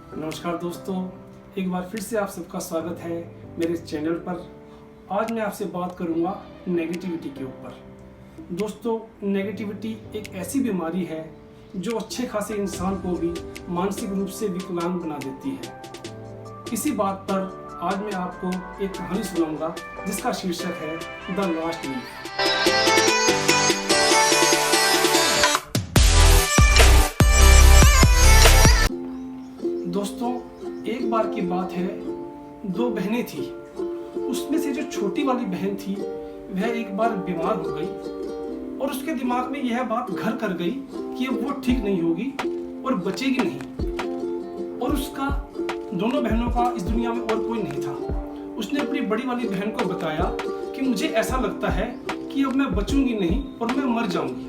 नमस्कार दोस्तों, एक बार फिर से आप सबका स्वागत है मेरे चैनल पर। आज मैं आपसे बात करूंगा नेगेटिविटी के ऊपर। दोस्तों, नेगेटिविटी एक ऐसी बीमारी है जो अच्छे खासे इंसान को भी मानसिक रूप से विकलांग बना देती है। इसी बात पर आज मैं आपको एक कहानी सुनाऊंगा जिसका शीर्षक है द लास्ट लीफ। दोस्तों, एक बार की बात है, दो बहनें थी। उसमें से जो छोटी वाली बहन थी वह एक बार बीमार हो गई और उसके दिमाग में यह बात घर कर गई कि अब वो ठीक नहीं होगी और बचेगी नहीं। और उसका दोनों बहनों का इस दुनिया में और कोई नहीं था। उसने अपनी बड़ी वाली बहन को बताया कि मुझे ऐसा लगता है कि अब मैं बचूंगी नहीं और मैं मर जाऊंगी।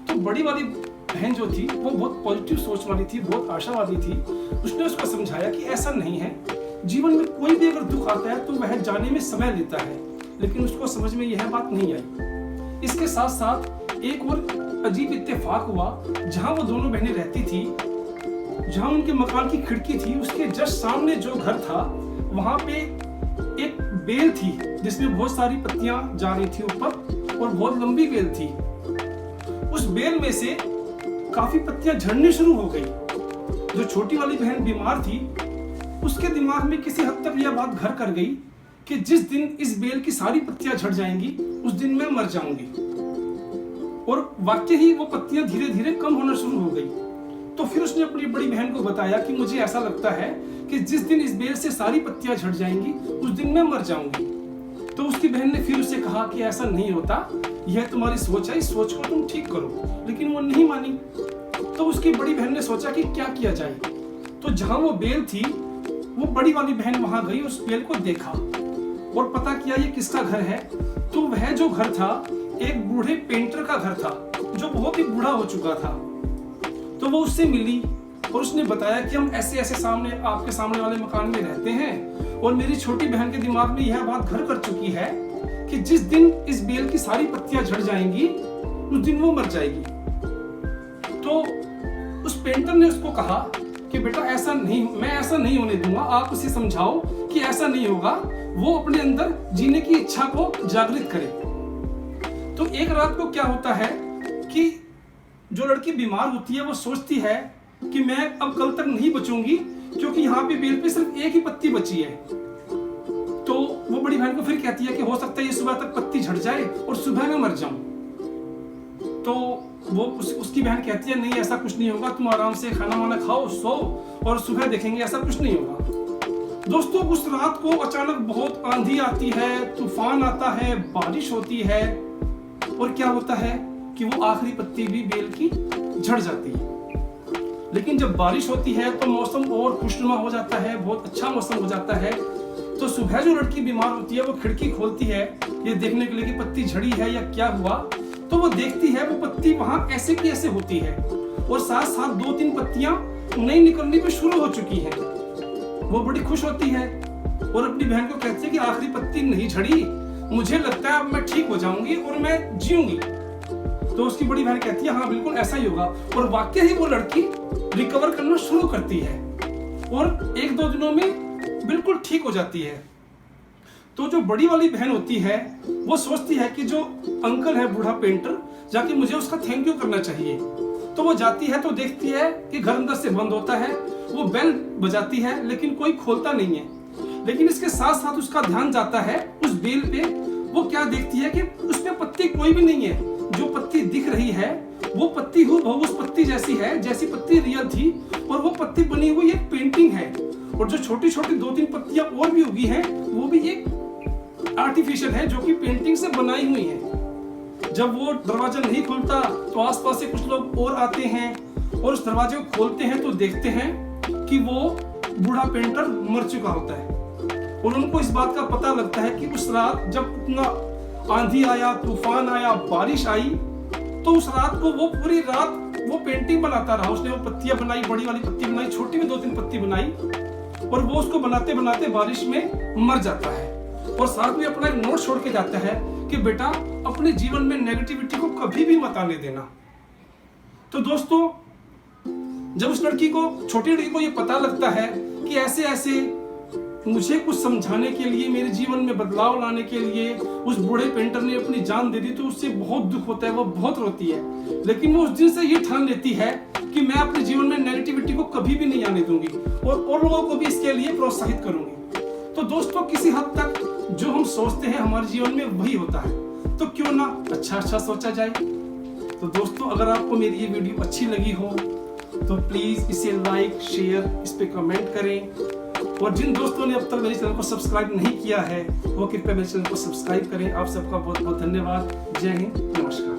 तो बड़ी वाली बहन जो थी वो बहुत पॉजिटिव सोच वाली थी, बहुत आशावादी थी। उसने उसको समझाया कि ऐसा नहीं है, जीवन में कोई भी अगर दुख आता है तो वह जाने में समय लेता है। लेकिन उसको समझ में यह बात नहीं आई। इसके साथ साथ एक और अजीब इत्तेफाक हुआ। जहां वो दोनों बहनें रहती थी, जहां उनके मकान की खिड़की थी, उसके जस्ट सामने जो घर था वहां पे एक बेल थी जिसमें बहुत सारी पत्तियां जा रही थी ऊपर और बहुत लंबी बेल थी। उस बेल में से काफी पत्तियां झड़नी शुरू हो गई। जो छोटी वाली बहन बीमार थी उसके दिमाग में किसी हद तक यह बात घर कर गई कि जिस दिन इस बेल की सारी पत्तियां झड़ जाएंगी उस दिन मैं मर जाऊंगी। और वाकई ही वो पत्तियां धीरे धीरे कम होना शुरू हो गई। तो फिर उसने अपनी बड़ी बहन को बताया कि मुझे ऐसा लगता है कि जिस दिन इस बेल से सारी पत्तियां झड़ जाएंगी उस दिन मैं मर जाऊंगी। तो उसकी बहन ने फिर उसे कहा कि ऐसा नहीं होता, यह तुम्हारी सोच है, इस सोच को तुम ठीक करो। लेकिन वो नहीं मानी। तो उसकी बड़ी बहन ने सोचा कि क्या किया जाए। तो जहां वो बेल थी वो बड़ी वाली बहन वहां गई, उस बेल को देखा और पता किया ये किसका घर है। तो वह जो घर था एक बूढ़े पेंटर का घर था जो बहुत ही बूढ़ा हो चुका था। तो वो उससे मिली और उसने बताया कि हम ऐसे ऐसे आपके सामने वाले मकान में रहते हैं और मेरी छोटी बहन के दिमाग में यह बात घर कर चुकी है कि जिस दिन इस बेल की सारी पत्तियां झड़ जाएंगी उस दिन वो मर जाएगी। तो उस पेंटर ने उसको कहा कि बेटा ऐसा नहीं, मैं ऐसा नहीं होने दूंगा, आप उसे समझाओ कि ऐसा नहीं होगा, वो अपने अंदर जीने की इच्छा को जागृत करे। तो एक रात को क्या होता है कि जो लड़की बीमार होती है वो सोचती है कि मैं अब कल तक नहीं बचूंगी क्योंकि यहाँ पे बेल पे सिर्फ एक ही पत्ती बची है। तो वो बड़ी बहन को फिर कहती है कि हो सकता है ये सुबह तक पत्ती झड़ जाए और सुबह मैं मर जाऊं। तो वो उसकी बहन कहती है नहीं, ऐसा कुछ नहीं होगा, तुम आराम से खाना वाना खाओ, सो और सुबह देखेंगे, ऐसा कुछ नहीं होगा। दोस्तों, उस रात को अचानक बहुत आंधी आती है, तूफान आता है, बारिश होती है और क्या होता है कि वो आखिरी पत्ती भी बेल की झड़ जाती है। लेकिन जब बारिश होती है तो मौसम और खुशनुमा हो जाता है, बहुत अच्छा मौसम हो जाता है। तो सुबह जो लड़की बीमार होती है वो खिड़की खोलती है ये देखने के लिए कि पत्ती झड़ी है या क्या हुआ। तो वो देखती है वो पत्ती वहां ऐसे की ऐसे होती है और साथ साथ 2-3 पत्तियां नई निकलनी भी शुरू हो चुकी हैं। वो बड़ी खुश होती है और अपनी बहन को कहती है कि आखिरी पत्ती नहीं झड़ी, मुझे लगता है अब मैं ठीक हो जाऊंगी और मैं जीऊंगी। तो उसकी बड़ी बहन कहती है हाँ बिल्कुल ऐसा ही होगा। और वाकई ही वो लड़की रिकवर करना शुरू करती है और 1-2 दिनों में बिल्कुल ठीक हो जाती है। तो जो बड़ी वाली बहन होती है वो सोचती है कि जो अंकल है बूढ़ा पेंटर, जाके मुझे उसका थैंक यू करना चाहिए। तो वो जाती है तो देखती है कि घर अंदर से बंद होता है। वो बेल बजाती है लेकिन कोई खोलता नहीं है। लेकिन इसके साथ साथ उसका ध्यान जाता है उस बेल पे। वो क्या देखती है कि उसमें पत्ती कोई भी नहीं है। जो पत्ती दिख रही है वो पत्ती हूबहू उस पत्ती जैसी है जैसी पत्ती रियल थी। और वो पत्ती बनी हुई एक पेंटिंग है और जो छोटी छोटी 2-3 पत्तियां और भी उगी हैं वो भी एक आर्टिफिशियल है जो कि पेंटिंग से बनाई हुई है। जब वो दरवाजा नहीं खुलता तो आसपास से कुछ लोग और आते हैं और उस दरवाजे को खोलते हैं तो देखते हैं कि वो बूढ़ा पेंटर मर चुका होता है। और उनको इस बात का पता लगता है कि उस रात जब इतना आंधी आया, तूफान आया, बारिश आई, तो उस रात को वो पूरी रात वो पेंटिंग बनाता रहा। उसने वो पत्तियां बनाई, बड़ी वाली पत्ती बनाई, छोटी में 2-3 पत्ती बनाई और वो उसको बनाते बनाते बारिश में मर जाता है। और साथ में अपना एक नोट छोड़ के जाता है कि बेटा अपने जीवन में नेगेटिविटी को कभी भी मत आने देना। तो दोस्तों, जब उस छोटी लड़की को ये पता लगता है कि ऐसे ऐसे मुझे कुछ समझाने के लिए, मेरे जीवन में बदलाव लाने के लिए उस बूढ़े पेंटर ने अपनी जान दे दी, तो उससे बहुत दुख होता है, वो बहुत रोती है। लेकिन वो उस दिन से ये ठान लेती है कि मैं अपने जीवन में नेगेटिविटी को कभी भी नहीं आने दूंगी और लोगों को भी इसके लिए प्रोत्साहित करूंगी। तो दोस्तों, किसी हद तक जो हम सोचते हैं हमारे जीवन में वही होता है, तो क्यों ना अच्छा सोचा जाए। तो दोस्तों, अगर आपको मेरी ये वीडियो अच्छी लगी हो तो प्लीज इसे लाइक, शेयर, इस पे कमेंट करें। और जिन दोस्तों ने अब तक मेरे चैनल को सब्सक्राइब नहीं किया है वो कृपया मेरे चैनल को सब्सक्राइब करें। आप सबका बहुत बहुत धन्यवाद। जय हिंद, नमस्कार।